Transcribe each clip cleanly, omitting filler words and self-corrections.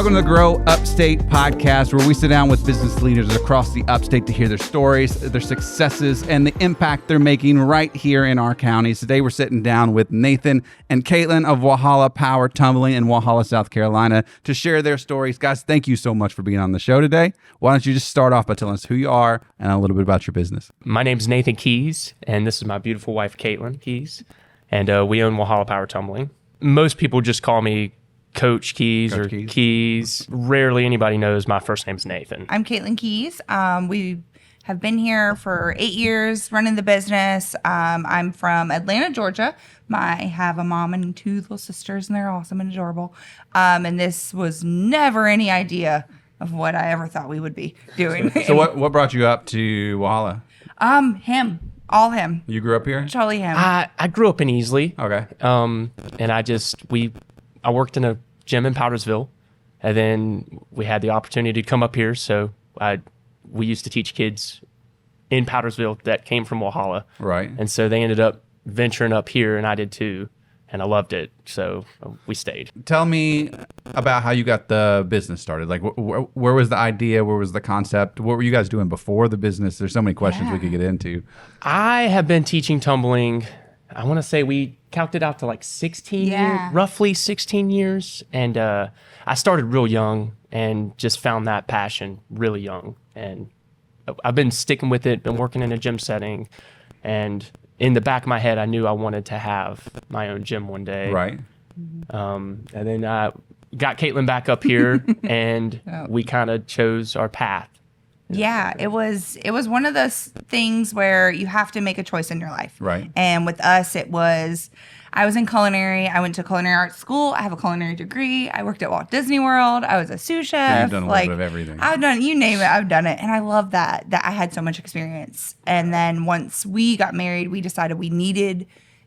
Welcome to the Grow Upstate podcast, where we sit down with business leaders across the upstate to hear their stories, their successes, and the impact they're making right here in our counties. Today, we're sitting down with Nathan and Caitlin of Walhalla Power Tumbling in Walhalla, South Carolina, to share their stories. Guys, thank you so much for being on the show today. Why don't you just start off by telling us who you are and a little bit about your business? My name's Nathan Kees, and this is my beautiful wife, Caitlin Kees, and we own Walhalla Power Tumbling. Most people just call me Coach Kees or Kees. Rarely anybody knows my first name's Nathan. I'm Caitlin Kees. We have been here for 8 years running the business. I'm from Atlanta, Georgia. I have a mom and two little sisters, and they're awesome and adorable. And this was never any idea of what I ever thought we would be doing. So what brought you up to Walhalla? Him. All him. You grew up here? Totally him. I grew up in Easley. Okay. And I worked in a gym in Powdersville, and then we had the opportunity to come up here. So we used to teach kids in Powdersville that came from Walhalla. Right. And so they ended up venturing up here, and I did too. And I loved it. So we stayed. Tell me about how you got the business started. Like, where was the idea? Where was the concept? What were you guys doing before the business? There's so many questions we could get into. I have been teaching tumbling. I want to say we counted out to like 16 years, roughly 16 years. And I started real young and just found that passion really young. And I've been sticking with it, been working in a gym setting. And in the back of my head, I knew I wanted to have my own gym one day. Right. And then I got Caitlin back up here, and we kind of chose our path. Yeah, it was one of those things where you have to make a choice in your life. Right. And with us, I was in culinary. I went to culinary arts school. I have a culinary degree. I worked at Walt Disney World. I was a sous chef. So you've done a little bit of everything. I've done, you name it, I've done it. And I love that I had so much experience. And then once we got married, we decided we needed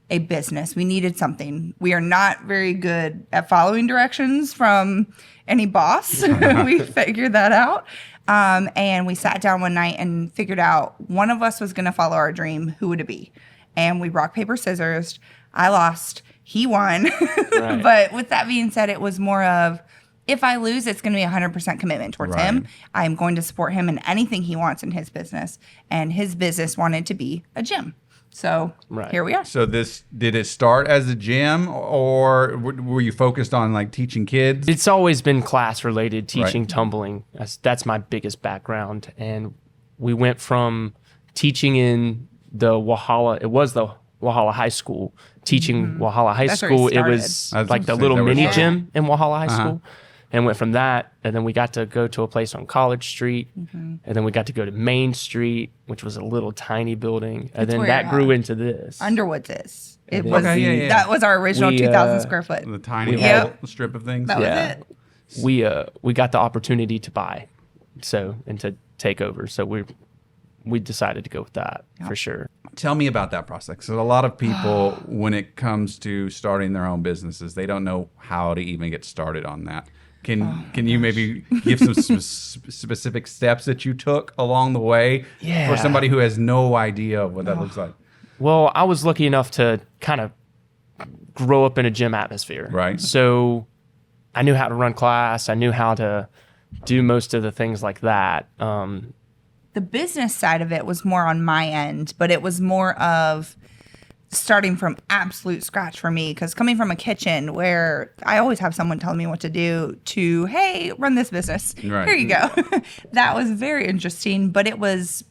a business. We needed something. We are not very good at following directions from any boss. We figured that out. And we sat down one night and figured out one of us was going to follow our dream. Who would it be? And we rock, paper, scissors. I lost. He won. Right. But with that being said, it was more of, if I lose, it's going to be 100% commitment towards him. I'm going to support him in anything he wants in his business. And his business wanted to be a gym. So here we are. So did it start as a gym, or were you focused on like teaching kids? It's always been class related, teaching tumbling. That's my biggest background. And we went from teaching in the Walhalla, it was the Walhalla High School, teaching Walhalla High School. It was like the little mini gym in Walhalla High School. And went from that, and then we got to go to a place on College Street, and then we got to go to Main Street, which was a little tiny building, and then that grew into this. Underwoods is. It was that was our original 2,000 square foot. The tiny little strip of things. That was it. We got the opportunity to buy, and to take over. So we decided to go with that for sure. Tell me about that process. So a lot of people, when it comes to starting their own businesses, they don't know how to even get started on that. Can you maybe give some specific steps that you took along the way for somebody who has no idea what that looks like? Well, I was lucky enough to kind of grow up in a gym atmosphere. Right. So I knew how to run class. I knew how to do most of the things like that. The business side of it was more on my end, but it was more of starting from absolute scratch for me, because coming from a kitchen where I always have someone telling me what to do to, hey, run this business. Right. Here you go. That was very interesting. But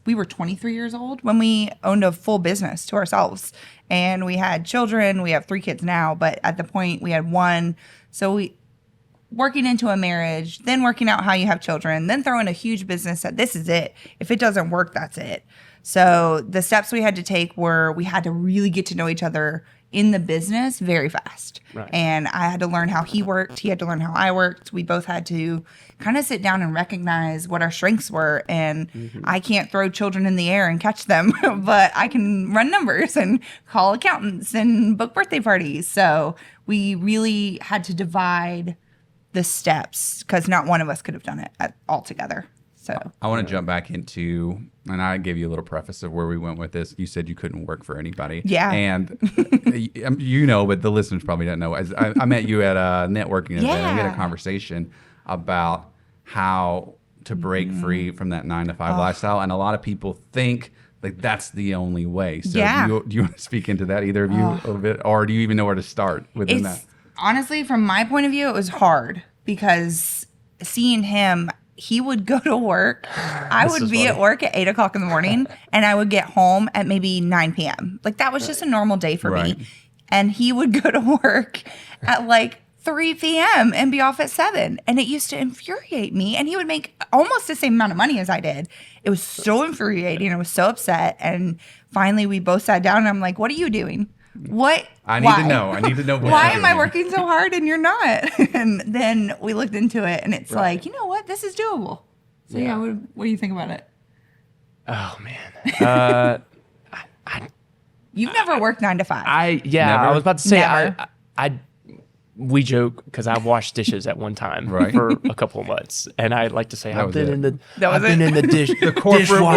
we were 23 years old when we owned a full business to ourselves. And we had children. We have 3 kids now, but at the point we had 1. So working into a marriage, then working out how you have children, then throwing a huge business that this is it. If it doesn't work, that's it. So the steps we had to take were we had to really get to know each other in the business very fast. Right. And I had to learn how he worked. He had to learn how I worked. We both had to kind of sit down and recognize what our strengths were. And I can't throw children in the air and catch them, but I can run numbers and call accountants and book birthday parties. So we really had to divide the steps because not one of us could have done it all together. So I want to jump back into, and I gave you a little preface of where we went with this. You said you couldn't work for anybody. Yeah. And you know, but the listeners probably don't know. I met you at a networking event. We had a conversation. about how to break free from that 9-to-5 lifestyle. And a lot of people think like that's the only way. So do you want to speak into that, either of you, a little bit, or do you even know where to start within that? Honestly, from my point of view, it was hard because seeing him, he would go to work. I would be at work at 8 o'clock in the morning and I would get home at maybe 9 p.m. Like that was just a normal day for me. And he would go to work at like 3 p.m. and be off at 7. And it used to infuriate me. And he would make almost the same amount of money as I did. It was so infuriating. I was so upset. And finally we both sat down and I'm like, what are you doing? What? I need to know. I need to know. Why am I working so hard and you're not? And then we looked into it and it's like, you know what? This is doable. So yeah, what do you think about it? Oh man. You've never worked 9 to 5. I was about to say we joke because I washed dishes at one time for a couple of months, and I like to say I've been in the the corporate world.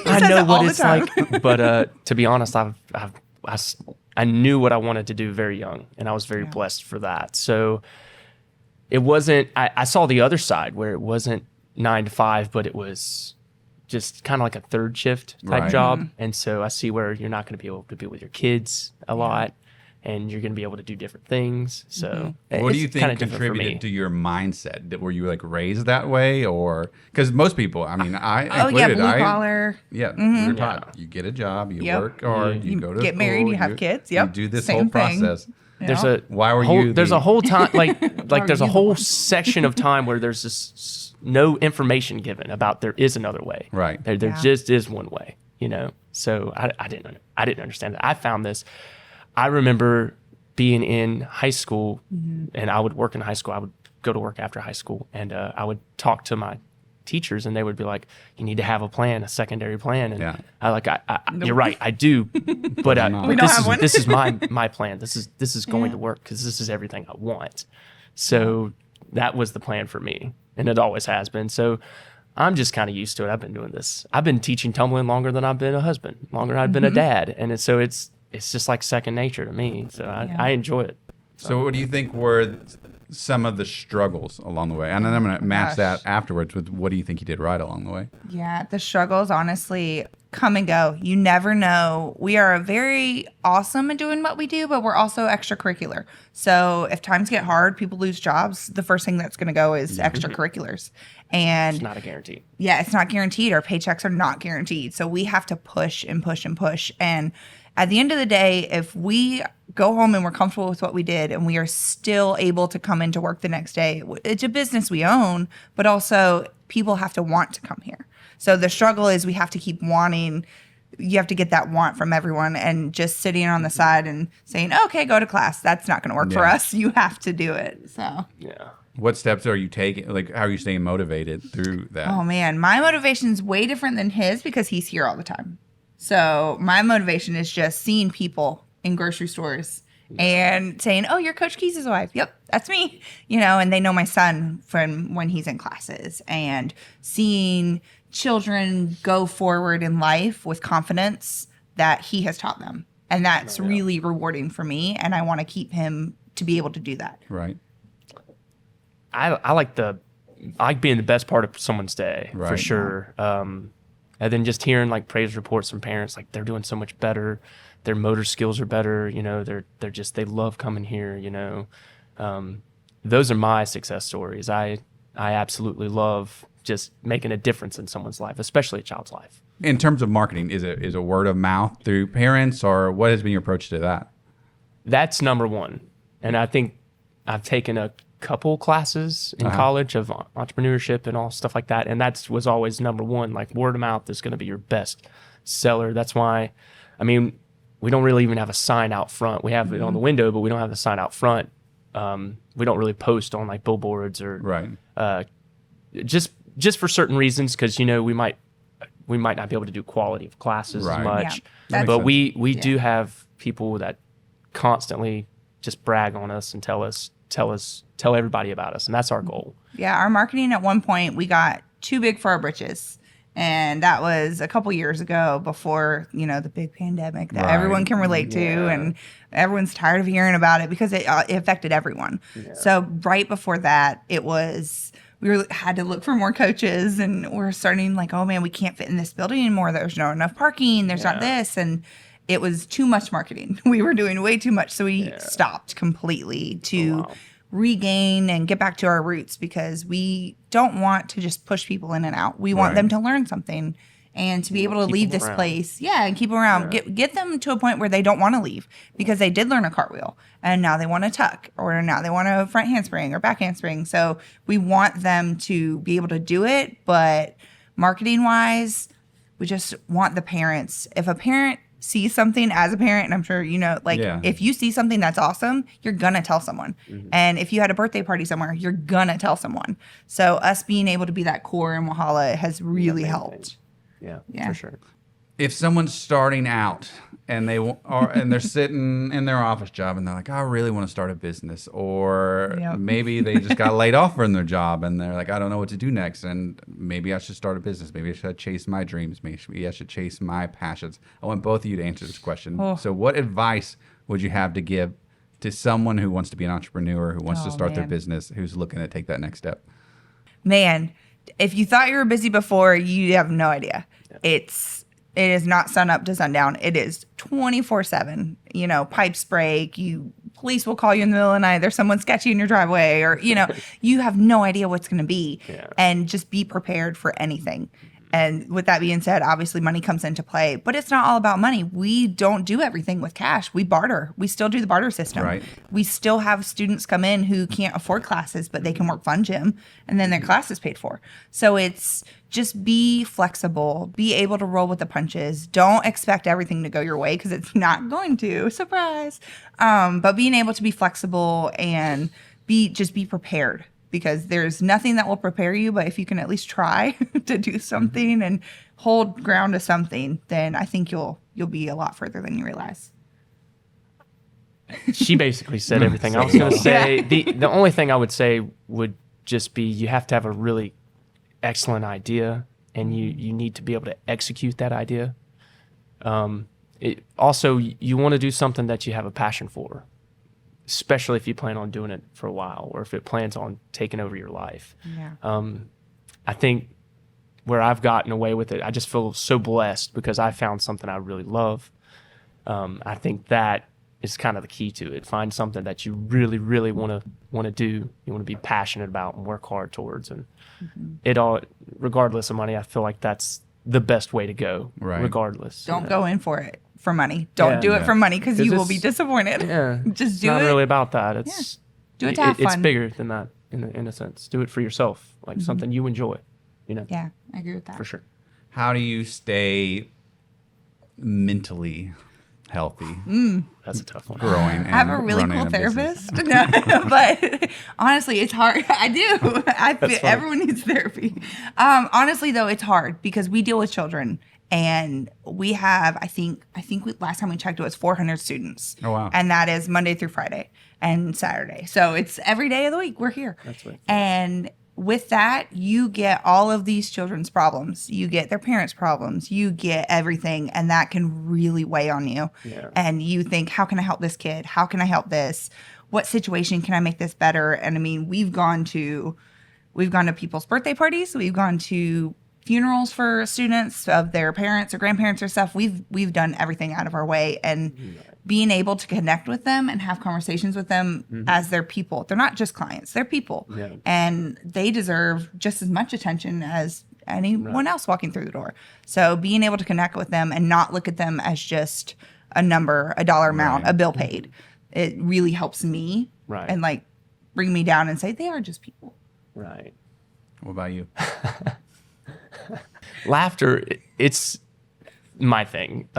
I know what it's like. But to be honest, I knew what I wanted to do very young, and I was very blessed for that. So it wasn't. I saw the other side where it wasn't 9 to 5, but it was just kind of like a third shift type job. And so I see where you're not going to be able to be with your kids a lot. And you're going to be able to do different things. So, what do you think contributed to your mindset? Were you like raised that way, or because most people? I mean, blue collar. You're taught you get a job, you work hard, you go to get married, you have kids. You do this whole process. There's a whole time like there's a whole section of time where there's this no information given about there is another way. Right. There just is one way. So I didn't understand that. I found this. I remember being in high school, and I would work in high school. I would go to work after high school, and I would talk to my teachers, and they would be like, "You need to have a plan, a secondary plan." And you're right, I do, but this is my plan. This is going to work because this is everything I want. So that was the plan for me, and it always has been. So I'm just kind of used to it. I've been doing this. I've been teaching tumbling longer than I've been a husband, longer than I've been a dad, and so it's just like second nature to me. So I enjoy it. So what do you think were some of the struggles along the way? And then I'm going to match that afterwards with what do you think you did right along the way? Yeah, the struggles honestly come and go. You never know. We are very awesome at doing what we do, but we're also extracurricular. So if times get hard, people lose jobs, the first thing that's going to go is extracurriculars. And it's not a guarantee. Yeah, it's not guaranteed. Our paychecks are not guaranteed. So we have to push and push and push. And at the end of the day, if we go home and we're comfortable with what we did and we are still able to come into work the next day, it's a business we own, but also people have to want to come here. So the struggle is we have to keep wanting. You have to get that want from everyone, and just sitting on the side and saying, okay, go to class. That's not going to work for us. You have to do it. So what steps are you taking? Like, how are you staying motivated through that? Oh man, my motivation is way different than his because he's here all the time. So my motivation is just seeing people in grocery stores and saying, oh, you're Coach Kees' wife. Yep, that's me. And they know my son from when he's in classes, and seeing children go forward in life with confidence that he has taught them. And that's really rewarding for me. And I want to keep him to be able to do that. Right. I like being the best part of someone's day for sure. And then just hearing like praise reports from parents, like they're doing so much better, their motor skills are better, they love coming here, those are my success stories. I absolutely love just making a difference in someone's life, especially a child's life. In terms of marketing, is it word of mouth through parents, or what has been your approach to that? That's number one. And I think I've taken a couple classes in college of entrepreneurship and all stuff like that, and that was always number one. Like, word of mouth is going to be your best seller. That's why, we don't really even have a sign out front. We have it on the window, but we don't have the sign out front. We don't really post on like billboards or just for certain reasons, because we might not be able to do quality of classes as much. But we do have people that constantly just brag on us and tell everybody about us, and that's our goal. Yeah, our marketing at one point, we got too big for our britches, And that was a couple years ago before, the big pandemic that Right. everyone can relate to. Yeah. And everyone's tired of hearing about it because it affected everyone. Yeah. So right before that, we had to look for more coaches, and we're starting like, oh man, we can't fit in this building anymore. There's not enough parking. There's not this. And it was too much marketing. We were doing way too much. So we stopped completely to regain and get back to our roots, because we don't want to just push people in and out. We want them to learn something and to be able to leave this place. Yeah, and keep them around. Yeah. Get them to a point where they don't want to leave because they did learn a cartwheel and now they want to tuck, or now they want a front handspring or back handspring. So we want them to be able to do it, but marketing wise, we just want the parents. If a parent see something as a parent, and I'm sure if you see something that's awesome, you're gonna tell someone. Mm-hmm. And if you had a birthday party somewhere, you're gonna tell someone. So us being able to be that core in Walhalla has really helped. Yeah, for sure. If someone's starting out and they're sitting in their office job and they're like, I really want to start a business, or maybe they just got laid off from their job and they're like, I don't know what to do next, and maybe I should start a business. Maybe I should chase my dreams. Maybe I should chase my passions. I want both of you to answer this question. Oh. So what advice would you have to give to someone who wants to be an entrepreneur, who wants to start their business, who's looking to take that next step? Man, if you thought you were busy before, you have no idea. Yeah. It is not sun up to sundown. It is 24/7. Pipes break. Police will call you in the middle of the night. There's someone sketchy in your driveway, or you have no idea what's going to be. Yeah. And just be prepared for anything. And with that being said, obviously money comes into play, but it's not all about money. We don't do everything with cash. We barter. We still do the barter system. Right. We still have students come in who can't afford classes, but they can work fun gym, and then their class is paid for. So it's just be flexible, be able to roll with the punches. Don't expect everything to go your way, because it's not going to. Surprise. But being able to be flexible and be prepared. Because there's nothing that will prepare you, but if you can at least try to do something and hold ground to something, then I think you'll be a lot further than you realize. She basically said everything I was going to say. The only thing I would say would just be, you have to have a really excellent idea, and you need to be able to execute that idea. Also, you want to do something that you have a passion for, especially if you plan on doing it for a while, or if it plans on taking over your life. Yeah. I think where I've gotten away with it, I just feel so blessed because I found something I really love. I think that is kind of the key to it. Find something that you really, really want to do. You want to be passionate about and work hard towards, and it all, regardless of money, I feel like that's the best way to go. Right. Regardless. Don't go in for it for money. Don't do it for money, because you will be disappointed. Yeah. Just do it. It's not really about that. It's do it to have fun. It's bigger than that in a sense. Do it for yourself, like something you enjoy. Yeah, I agree with that. For sure. How do you stay mentally healthy? That's a tough one. Growing. I have a really cool therapist. No, but honestly, it's hard. I do. I feel everyone needs therapy. Honestly, though, it's hard because we deal with children, and we have, I think last time we checked, it was 400 students. Oh, wow. And that is Monday through Friday and Saturday. So it's every day of the week we're here. That's right. And with that, you get all of these children's problems. You get their parents' problems. You get everything, and that can really weigh on you. Yeah. And you think, how can I help this kid? How can I help this? What situation can I make this better? And I mean, we've gone to people's birthday parties. We've gone to funerals for students of their parents or grandparents or stuff. We've done everything out of our way, and being able to connect with them and have conversations with them as their people. They're not just clients, they're people. Yeah. And they deserve just as much attention as anyone else walking through the door. So being able to connect with them and not look at them as just a number, a dollar amount, a bill paid, it really helps me and like bring me down and say they are just people. Right. What about you? Laughter, it's my thing.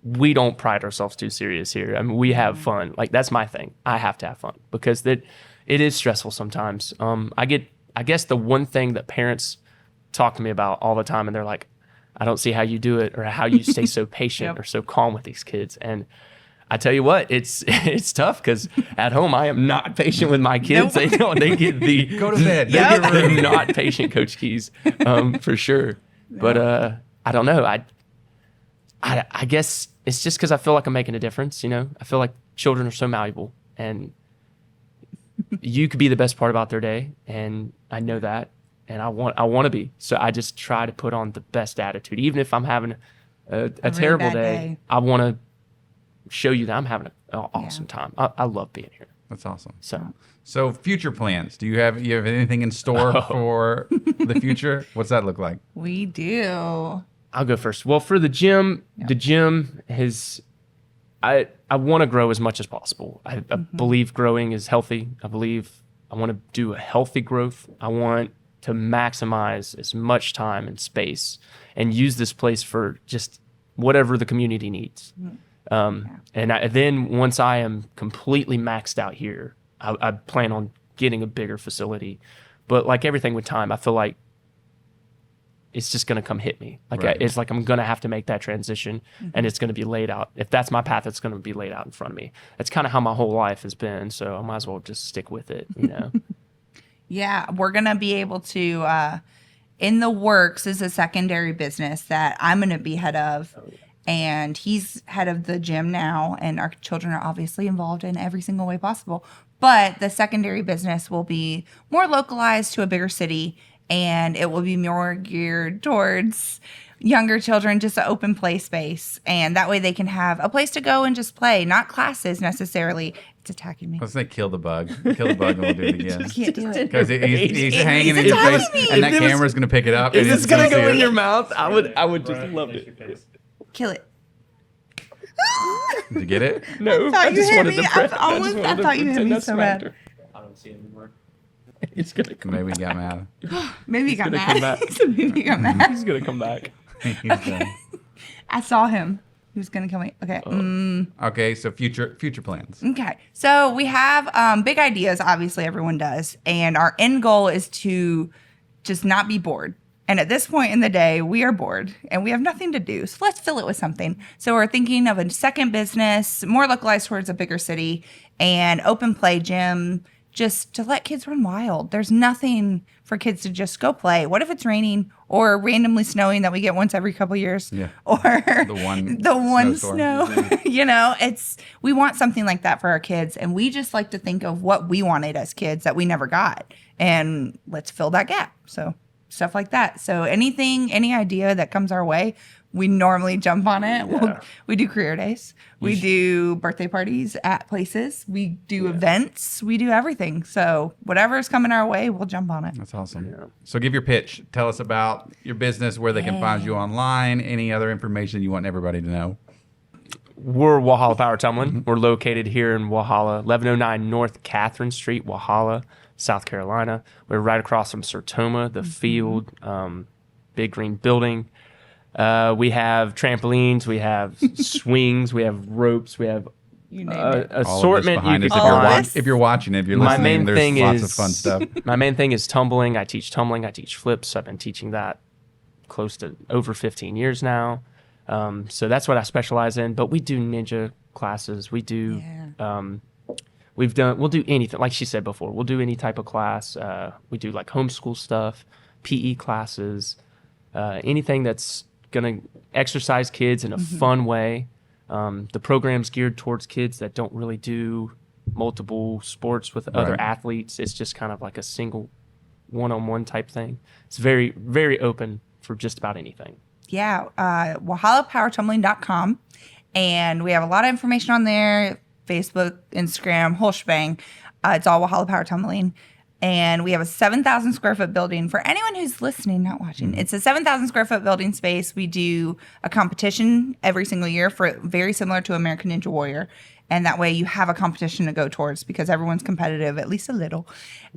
We don't pride ourselves too serious here. I mean, we have fun. Like, that's my thing. I have to have fun because it is stressful sometimes. I guess the one thing that parents talk to me about all the time, and they're like, I don't see how you do it or how you stay so patient or so calm with these kids. And I tell you what, it's tough because at home I am not patient with my kids. Nope. They get the go to bed. They get the not patient Coach Kees, for sure. But I don't know. I guess it's just because I feel like I'm making a difference. I feel like children are so malleable, and you could be the best part about their day, and I know that, and I want to be. So I just try to put on the best attitude, even if I'm having a really terrible bad day. I want to show you that I'm having an awesome time. I love being here. That's awesome. So future plans. Do you have anything in store for the future? What's that look like? We do. I'll go first. Well, for the gym, the gym has. I want to grow as much as possible. I believe growing is healthy. I want to do a healthy growth. I want to maximize as much time and space and use this place for just whatever the community needs. And then once I am completely maxed out here, I plan on getting a bigger facility. But like everything with time, I feel like it's just going to come hit me. It's like I'm going to have to make that transition, and it's going to be laid out. If that's my path, it's going to be laid out in front of me. That's kind of how my whole life has been, so I might as well just stick with it, Yeah, we're going to be able to, in the works is a secondary business that I'm going to be head of, and he's head of the gym now, and our children are obviously involved in every single way possible. But the secondary business will be more localized to a bigger city, and it will be more geared towards younger children, just an open play space. And that way they can have a place to go and just play, not classes necessarily. It's attacking me. Let's say kill the bug. Kill the bug and we'll do it again. Can't do it. Because he's hanging in your face, and that camera's going to pick it up. If it's going to go in your mouth, I would just love it. Kill it. Did you get it? No, I thought you hit me so bad. I don't see it anymore. It's going to come Maybe he got mad. Maybe he got gonna mad. come back. Maybe he got mad. He's going to come back. He's done. I saw him. He was going to come in. Okay. Okay, so future plans. Okay. So we have big ideas, obviously everyone does. And our end goal is to just not be bored. And at this point in the day, we are bored and we have nothing to do. So let's fill it with something. So we're thinking of a second business, more localized towards a bigger city, and open play gym, just to let kids run wild. There's nothing for kids to just go play. What if it's raining or randomly snowing that we get once every couple years? Yeah. Or the one snow. We want something like that for our kids. And we just like to think of what we wanted as kids that we never got. And let's fill that gap. So stuff like that. So any idea that comes our way, we normally jump on it. Yeah. We do career days. We do birthday parties at places. We do events. We do everything. So whatever's coming our way, we'll jump on it. That's awesome. Yeah. So give your pitch. Tell us about your business, where they can find you online, any other information you want everybody to know. We're Walhalla Power Tumbling. We're located here in Walhalla, 1109 North Catherine Street, Walhalla, South Carolina. We're right across from Sertoma, the field, big green building. We have trampolines, we have swings, we have ropes, we have You name it. assortment. Behind You us. could If you're, All this? if you're watching, if you're My listening, main there's thing lots of is fun stuff. My main thing is tumbling. I teach tumbling. I teach flips. I've been teaching that close to over 15 years now. So that's what I specialize in. But we do ninja classes. We do. We'll do anything. Like she said before, we'll do any type of class. We do like homeschool stuff, PE classes, anything that's gonna exercise kids in a fun way. The program's geared towards kids that don't really do multiple sports with other athletes. It's just kind of like a single one-on-one type thing. It's very, very open for just about anything. Yeah, WalhallaPowerTumbling.com. And we have a lot of information on there, Facebook, Instagram, whole shebang. It's all Walhalla Power Tumbling. And we have a 7,000 square foot building. For anyone who's listening, not watching, it's a 7,000 square foot building space. We do a competition every single year for very similar to American Ninja Warrior. And that way you have a competition to go towards because everyone's competitive, at least a little.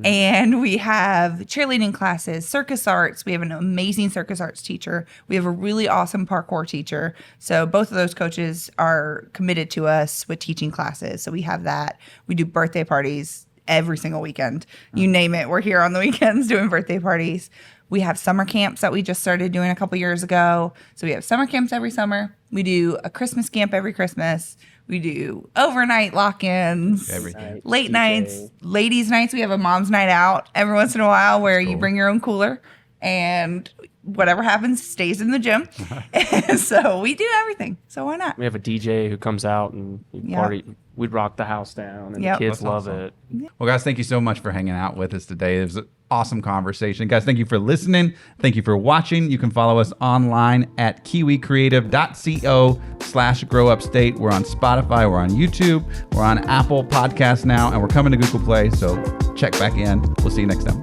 And we have cheerleading classes, circus arts. We have an amazing circus arts teacher. We have a really awesome parkour teacher. So both of those coaches are committed to us with teaching classes. So we have that. We do birthday parties every single weekend. You name it. We're here on the weekends doing birthday parties. We have summer camps that we just started doing a couple years ago. So we have summer camps every summer. We do a Christmas camp every Christmas. We do overnight lock-ins, late nights, ladies' nights. We have a mom's night out every once in a while where you bring your own cooler and whatever happens stays in the gym. And so we do everything. So why not? We have a DJ who comes out and we party. We'd rock the house down, and the kids love it. Well, guys, thank you so much for hanging out with us today. It was an awesome conversation. Guys, thank you for listening. Thank you for watching. You can follow us online at kiwicreative.co/growupstate. We're on Spotify. We're on YouTube. We're on Apple Podcasts now, and we're coming to Google Play. So check back in. We'll see you next time.